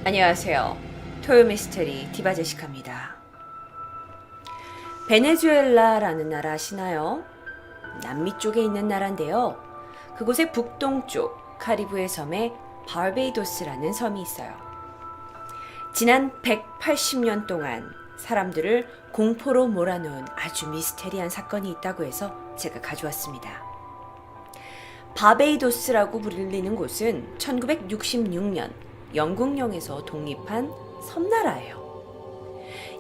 안녕하세요. 토요미스테리 디바제시카입니다. 베네수엘라라는 나라 아시나요? 남미 쪽에 있는 나라인데요. 그곳의 북동쪽 카리브해 섬에 바베이도스라는 섬이 있어요. 지난 180년 동안 사람들을 공포로 몰아넣은 아주 미스테리한 사건이 있다고 해서 제가 가져왔습니다. 바베이도스라고 불리는 곳은 1966년 영국령에서 독립한 섬나라예요.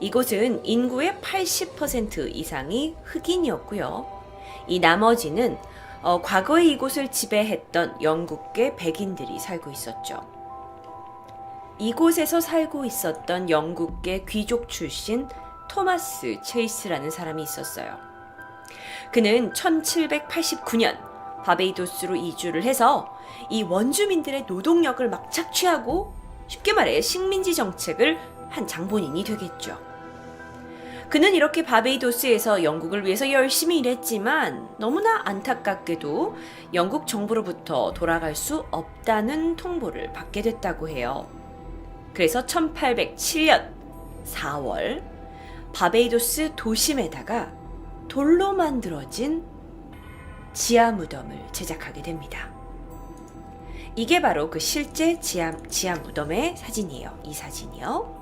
이곳은 인구의 80% 이상이 흑인이었고요. 이 나머지는 과거에 이곳을 지배했던 영국계 백인들이 살고 있었죠. 이곳에서 살고 있었던 영국계 귀족 출신 토마스 체이스라는 사람이 있었어요. 그는 1789년 바베이도스로 이주를 해서 이 원주민들의 노동력을 막 착취하고 쉽게 말해 식민지 정책을 한 장본인이 되겠죠. 그는 이렇게 바베이도스에서 영국을 위해서 열심히 일했지만 너무나 안타깝게도 영국 정부로부터 돌아갈 수 없다는 통보를 받게 됐다고 해요. 그래서 1807년 4월 바베이도스 도심에다가 돌로 만들어진 지하 무덤을 제작하게 됩니다. 이게 바로 그 실제 지하 무덤의 사진이에요. 이 사진이요.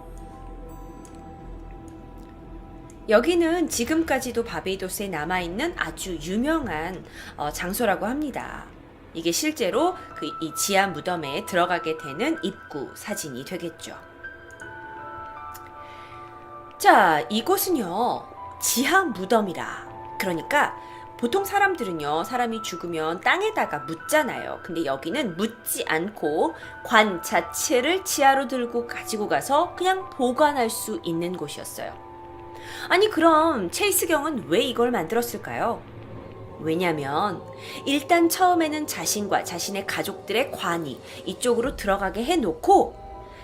여기는 지금까지도 바베이도스에 남아있는 아주 유명한 장소라고 합니다. 이게 실제로 이 지하 무덤에 들어가게 되는 입구 사진이 되겠죠. 자, 이곳은요, 지하 무덤이라. 그러니까 보통 사람들은요, 사람이 죽으면 땅에다가 묻잖아요. 근데 여기는 묻지 않고 관 자체를 지하로 들고 가지고 가서 그냥 보관할 수 있는 곳이었어요. 아니, 그럼 체이스경은 왜 이걸 만들었을까요? 왜냐면 일단 처음에는 자신과 자신의 가족들의 관이 이쪽으로 들어가게 해놓고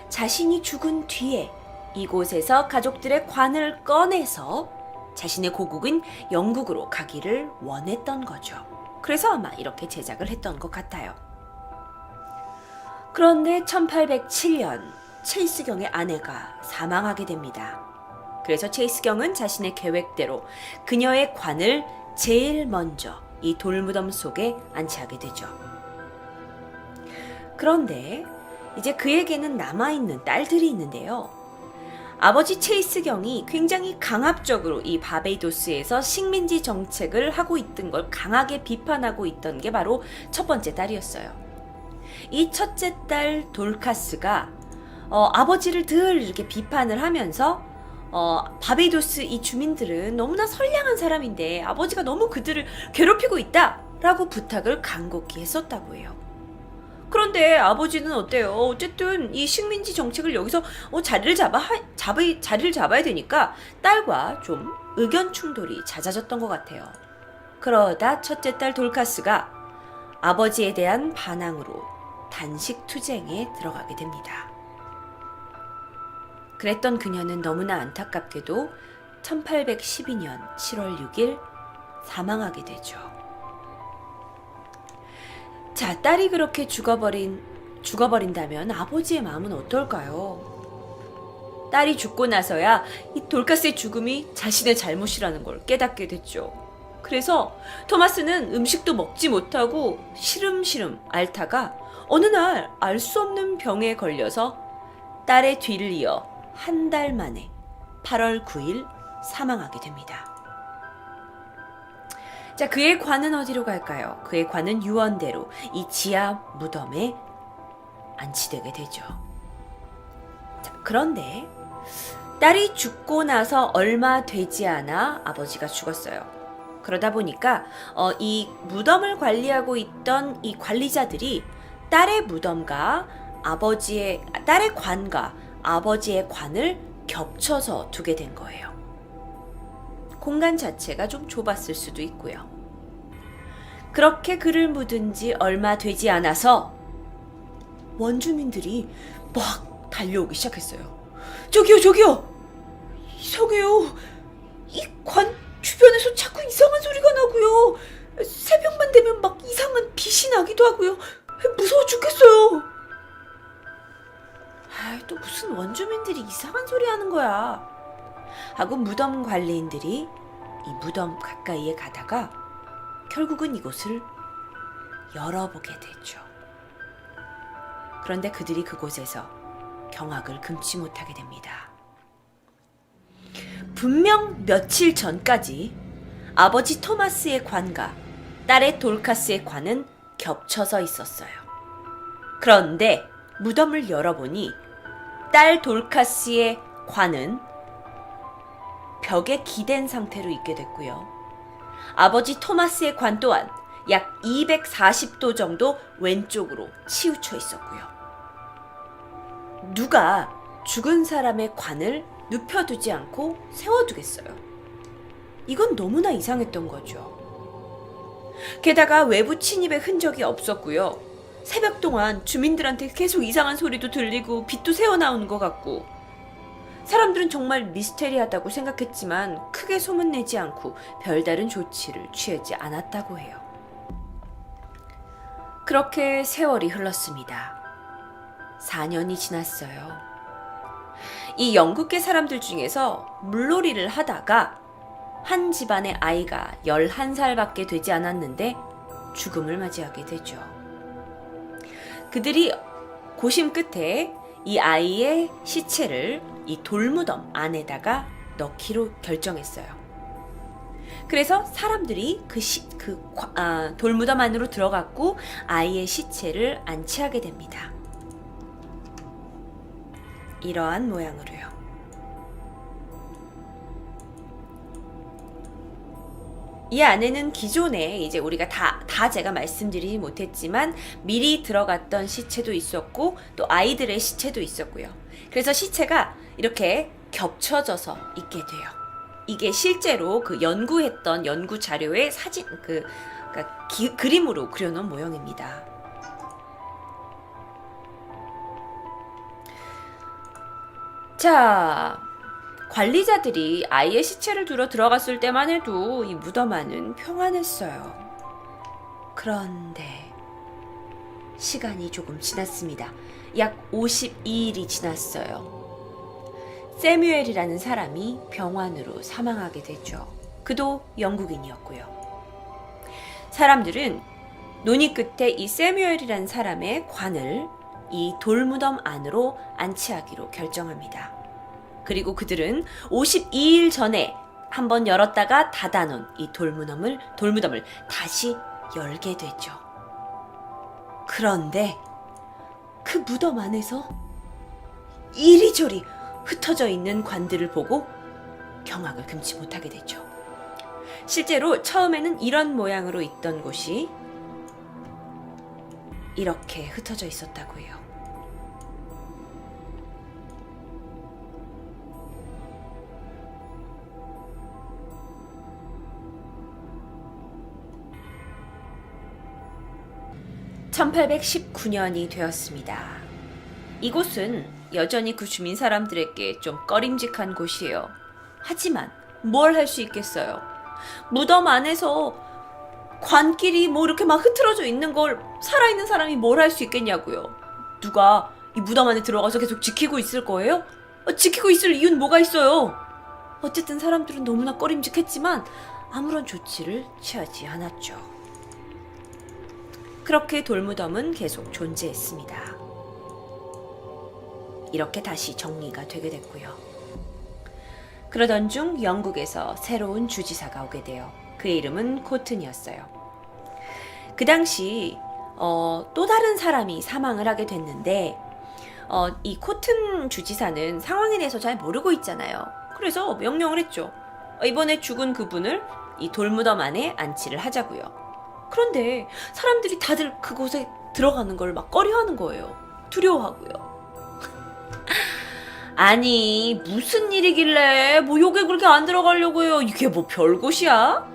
자신이 죽은 뒤에 이곳에서 가족들의 관을 꺼내서 자신의 고국인 영국으로 가기를 원했던 거죠. 그래서 아마 이렇게 제작을 했던 것 같아요. 그런데 1807년 체이스경의 아내가 사망하게 됩니다. 그래서 체이스경은 자신의 계획대로 그녀의 관을 제일 먼저 이 돌무덤 속에 안치하게 되죠. 그런데 이제 그에게는 남아있는 딸들이 있는데요. 아버지 체이스경이 굉장히 강압적으로 이 바베이도스에서 식민지 정책을 하고 있던 걸 강하게 비판하고 있던 게 바로 첫 번째 딸이었어요. 이 첫째 딸 돌카스가 아버지를 늘 이렇게 비판을 하면서 바베이도스 이 주민들은 너무나 선량한 사람인데 아버지가 너무 그들을 괴롭히고 있다라고 부탁을 간곡히 했었다고 해요. 그런데 아버지는 어때요? 어쨌든 이 식민지 정책을 여기서 자리를 잡아야 되니까 딸과 좀 의견 충돌이 잦아졌던 것 같아요. 그러다 첫째 딸 돌카스가 아버지에 대한 반항으로 단식 투쟁에 들어가게 됩니다. 그랬던 그녀는 너무나 안타깝게도 1812년 7월 6일 사망하게 되죠. 자, 딸이 그렇게 죽어버린다면 아버지의 마음은 어떨까요? 딸이 죽고 나서야 이 돌카스의 죽음이 자신의 잘못이라는 걸 깨닫게 됐죠. 그래서 토마스는 음식도 먹지 못하고 시름시름 앓다가 어느 날 알 수 없는 병에 걸려서 딸의 뒤를 이어 한 달 만에 8월 9일 사망하게 됩니다. 자, 그의 관은 어디로 갈까요? 그의 관은 유언대로 이 지하 무덤에 안치되게 되죠. 자, 그런데 딸이 죽고 나서 얼마 되지 않아 아버지가 죽었어요. 그러다 보니까 이 무덤을 관리하고 있던 이 관리자들이 딸의 무덤과 딸의 관과 아버지의 관을 겹쳐서 두게 된 거예요. 공간 자체가 좀 좁았을 수도 있고요. 그렇게 그를 묻은 지 얼마 되지 않아서 원주민들이 막 달려오기 시작했어요. 저기요! 이상해요. 이 관 주변에서 자꾸 이상한 소리가 나고요. 새벽만 되면 막 이상한 빛이 나기도 하고요. 무서워 죽겠어요. 또 무슨 원주민들이 이상한 소리 하는 거야 하고 무덤 관리인들이 이 무덤 가까이에 가다가 결국은 이곳을 열어보게 되죠. 그런데 그들이 그곳에서 경악을 금치 못하게 됩니다. 분명 며칠 전까지 아버지 토마스의 관과 딸의 돌카스의 관은 겹쳐서 있었어요. 그런데 무덤을 열어보니 딸 돌카스의 관은 벽에 기댄 상태로 있게 됐고요. 아버지 토마스의 관 또한 약 240도 정도 왼쪽으로 치우쳐 있었고요. 누가 죽은 사람의 관을 눕혀두지 않고 세워두겠어요? 이건 너무나 이상했던 거죠. 게다가 외부 침입의 흔적이 없었고요. 새벽 동안 주민들한테 계속 이상한 소리도 들리고 빛도 새어나오는 것 같고, 사람들은 정말 미스테리하다고 생각했지만 크게 소문내지 않고 별다른 조치를 취하지 않았다고 해요. 그렇게 세월이 흘렀습니다. 4년이 지났어요. 이 영국계 사람들 중에서 물놀이를 하다가 한 집안의 아이가 11살밖에 되지 않았는데 죽음을 맞이하게 되죠. 그들이 고심 끝에 이 아이의 시체를 이 돌무덤 안에다가 넣기로 결정했어요. 그래서 사람들이 돌무덤 안으로 들어갔고 아이의 시체를 안치하게 됩니다. 이러한 모양으로요. 이 안에는 기존에 이제 우리가 다 제가 말씀드리지 못했지만 미리 들어갔던 시체도 있었고 또 아이들의 시체도 있었고요. 그래서 시체가 이렇게 겹쳐져서 있게 돼요. 이게 실제로 그 연구했던 연구 자료의 사진, 그러니까 그림으로 그려놓은 모형입니다. 자, 관리자들이 아이의 시체를 두러 들어갔을 때만 해도 이 무덤 안은 평안했어요. 그런데 시간이 조금 지났습니다. 약 52일이 지났어요. 세뮤엘이라는 사람이 병환으로 사망하게 되죠. 그도 영국인이었고요. 사람들은 논의 끝에 이 세뮤엘이라는 사람의 관을 이 돌무덤 안으로 안치하기로 결정합니다. 그리고 그들은 52일 전에 한번 열었다가 닫아놓은 이 돌무덤을 다시 열게 되죠. 그런데 그 무덤 안에서 이리저리 흩어져 있는 관들을 보고 경악을 금치 못하게 되죠. 실제로 처음에는 이런 모양으로 있던 곳이 이렇게 흩어져 있었다고 해요. (1819년이) 되었습니다. 이곳은 여전히 그 주민 사람들에게 좀 꺼림직한 곳이에요. 하지만 뭘 할 수 있겠어요? 무덤 안에서 관끼리 뭐 이렇게 막 흐트러져 있는 걸 살아있는 사람이 뭘 할 수 있겠냐고요. 누가 이 무덤 안에 들어가서 계속 지키고 있을 거예요? 지키고 있을 이유는 뭐가 있어요? 어쨌든 사람들은 너무나 꺼림직했지만 아무런 조치를 취하지 않았죠. 그렇게 돌무덤은 계속 존재했습니다. 이렇게 다시 정리가 되게 됐고요. 그러던 중 영국에서 새로운 주지사가 오게 돼요. 그의 이름은 코튼이었어요. 그 당시 또 다른 사람이 사망을 하게 됐는데 이 코튼 주지사는 상황에 대해서 잘 모르고 있잖아요. 그래서 명령을 했죠. 이번에 죽은 그분을 이 돌무덤 안에 안치를 하자고요. 그런데 사람들이 다들 그곳에 들어가는 걸 막 꺼려하는 거예요. 두려워하고요. 아니 무슨 일이길래 뭐 여기 그렇게 안 들어가려고요. 이게 뭐 별곳이야?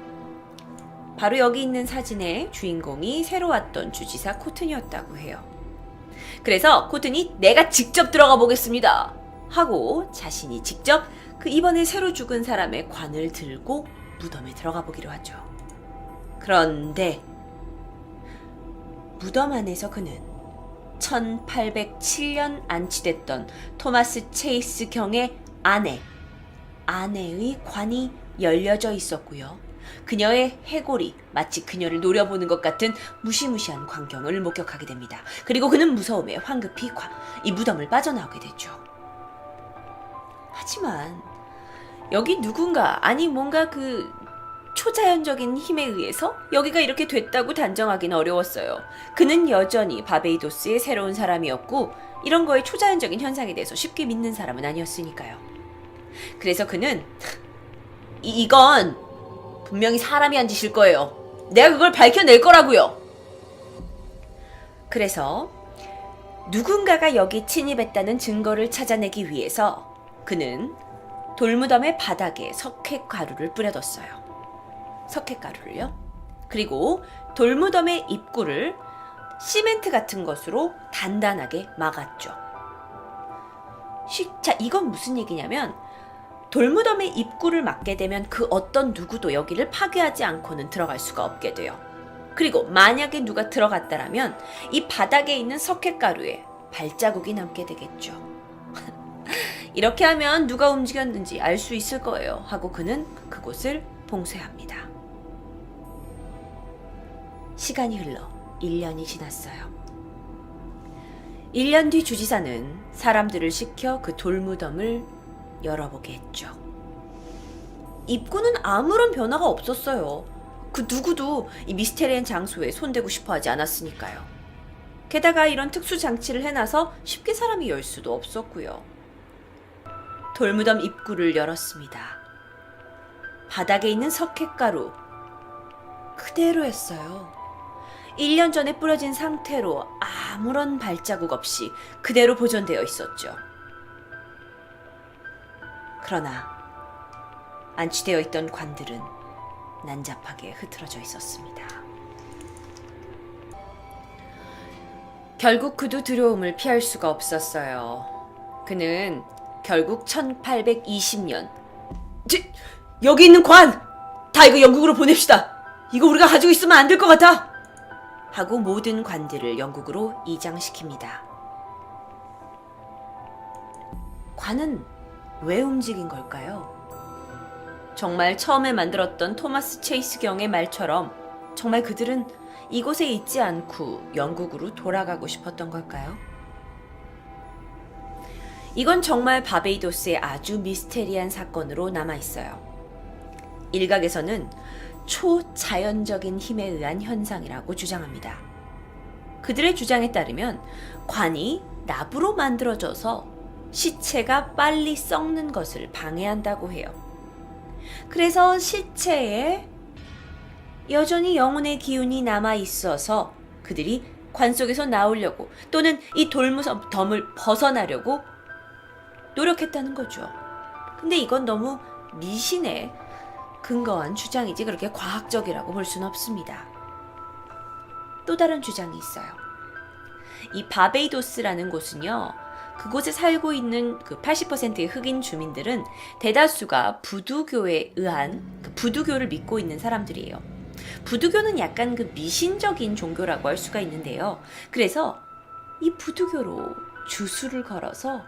바로 여기 있는 사진의 주인공이 새로 왔던 주지사 코튼이었다고 해요. 그래서 코튼이 내가 직접 들어가 보겠습니다 하고 자신이 직접 그 이번에 새로 죽은 사람의 관을 들고 무덤에 들어가 보기로 하죠. 그런데 무덤 안에서 그는 1807년 안치됐던 토마스 체이스 경의 아내의 관이 열려져 있었고요. 그녀의 해골이 마치 그녀를 노려보는 것 같은 무시무시한 광경을 목격하게 됩니다. 그리고 그는 무서움에 황급히 이 무덤을 빠져나오게 되죠. 하지만 여기 누군가, 아니 뭔가 그 초자연적인 힘에 의해서 여기가 이렇게 됐다고 단정하기는 어려웠어요. 그는 여전히 바베이도스의 새로운 사람이었고 이런 거에 초자연적인 현상에 대해서 쉽게 믿는 사람은 아니었으니까요. 그래서 그는 이건 분명히 사람이 한 짓일 거예요. 내가 그걸 밝혀낼 거라고요. 그래서 누군가가 여기 침입했다는 증거를 찾아내기 위해서 그는 돌무덤의 바닥에 석회가루를 뿌려뒀어요. 석회가루를요. 그리고 돌무덤의 입구를 시멘트 같은 것으로 단단하게 막았죠. 자, 이건 무슨 얘기냐면 돌무덤의 입구를 막게 되면 그 어떤 누구도 여기를 파괴하지 않고는 들어갈 수가 없게 돼요. 그리고 만약에 누가 들어갔다라면 이 바닥에 있는 석회가루에 발자국이 남게 되겠죠. 이렇게 하면 누가 움직였는지 알 수 있을 거예요 하고 그는 그곳을 봉쇄합니다. 시간이 흘러 1년이 지났어요. 1년 뒤 주지사는 사람들을 시켜 그 돌무덤을 열어보게 했죠. 입구는 아무런 변화가 없었어요. 그 누구도 이 미스테리한 장소에 손대고 싶어 하지 않았으니까요. 게다가 이런 특수 장치를 해놔서 쉽게 사람이 열 수도 없었고요. 돌무덤 입구를 열었습니다. 바닥에 있는 석회가루 그대로였어요. 1년 전에 뿌려진 상태로 아무런 발자국 없이 그대로 보존되어 있었죠. 그러나 안치되어 있던 관들은 난잡하게 흐트러져 있었습니다. 결국 그도 두려움을 피할 수가 없었어요. 그는 결국 1820년 여기 있는 관! 다 이거 영국으로 보냅시다! 이거 우리가 가지고 있으면 안 될 것 같아! 하고 모든 관들을 영국으로 이장시킵니다. 관은 왜 움직인 걸까요? 정말 처음에 만들었던 토마스 체이스 경의 말처럼 정말 그들은 이곳에 있지 않고 영국으로 돌아가고 싶었던 걸까요? 이건 정말 바베이도스의 아주 미스테리한 사건으로 남아있어요. 일각에서는 초자연적인 힘에 의한 현상이라고 주장합니다. 그들의 주장에 따르면 관이 납으로 만들어져서 시체가 빨리 썩는 것을 방해한다고 해요. 그래서 시체에 여전히 영혼의 기운이 남아있어서 그들이 관 속에서 나오려고 또는 이 돌무덤을 벗어나려고 노력했다는 거죠. 근데 이건 너무 미신에 근거한 주장이지 그렇게 과학적이라고 볼 수는 없습니다. 또 다른 주장이 있어요. 이 바베이도스라는 곳은요, 그곳에 살고 있는 그 80%의 흑인 주민들은 대다수가 부두교에 의한 부두교를 믿고 있는 사람들이에요. 부두교는 약간 그 미신적인 종교라고 할 수가 있는데요. 그래서 이 부두교로 주술을 걸어서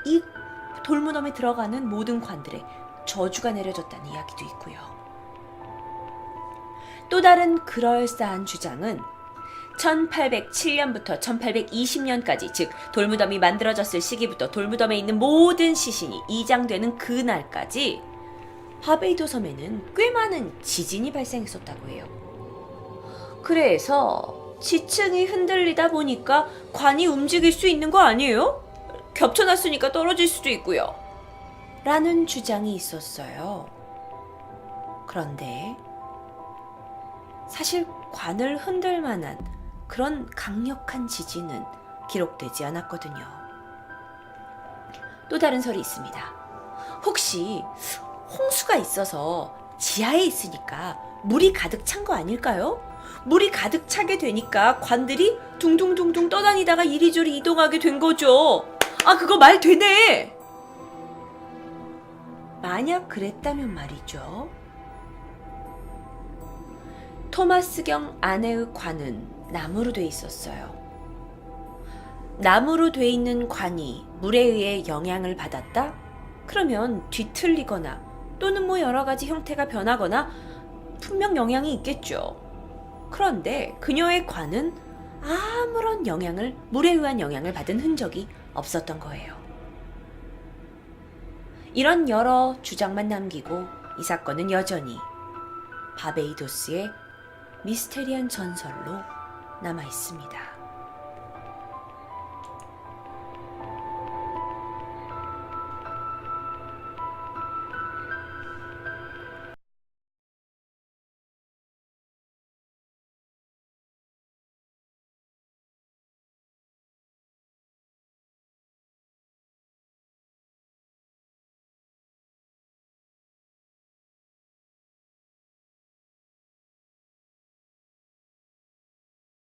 이 돌무덤에 들어가는 모든 관들에 저주가 내려졌다는 이야기도 있고요. 또 다른 그럴싸한 주장은 1807년부터 1820년까지, 즉 돌무덤이 만들어졌을 시기부터 돌무덤에 있는 모든 시신이 이장되는 그날까지 바베이도 섬에는 꽤 많은 지진이 발생했었다고 해요. 그래서 지층이 흔들리다 보니까 관이 움직일 수 있는 거 아니에요? 겹쳐놨으니까 떨어질 수도 있고요. 라는 주장이 있었어요. 그런데 사실 관을 흔들 만한 그런 강력한 지진은 기록되지 않았거든요. 또 다른 설이 있습니다. 혹시 홍수가 있어서 지하에 있으니까 물이 가득 찬 거 아닐까요? 물이 가득 차게 되니까 관들이 둥둥둥둥 떠다니다가 이리저리 이동하게 된 거죠. 아, 그거 말 되네! 만약 그랬다면 말이죠. 토마스경 아내의 관은 나무로 돼 있었어요. 나무로 돼 있는 관이 물에 의해 영향을 받았다? 그러면 뒤틀리거나 또는 뭐 여러 가지 형태가 변하거나 분명 영향이 있겠죠. 그런데 그녀의 관은 아무런 물에 의한 영향을 받은 흔적이 없었던 거예요. 이런 여러 주장만 남기고 이 사건은 여전히 바베이도스의 미스테리한 전설로 남아 있습니다.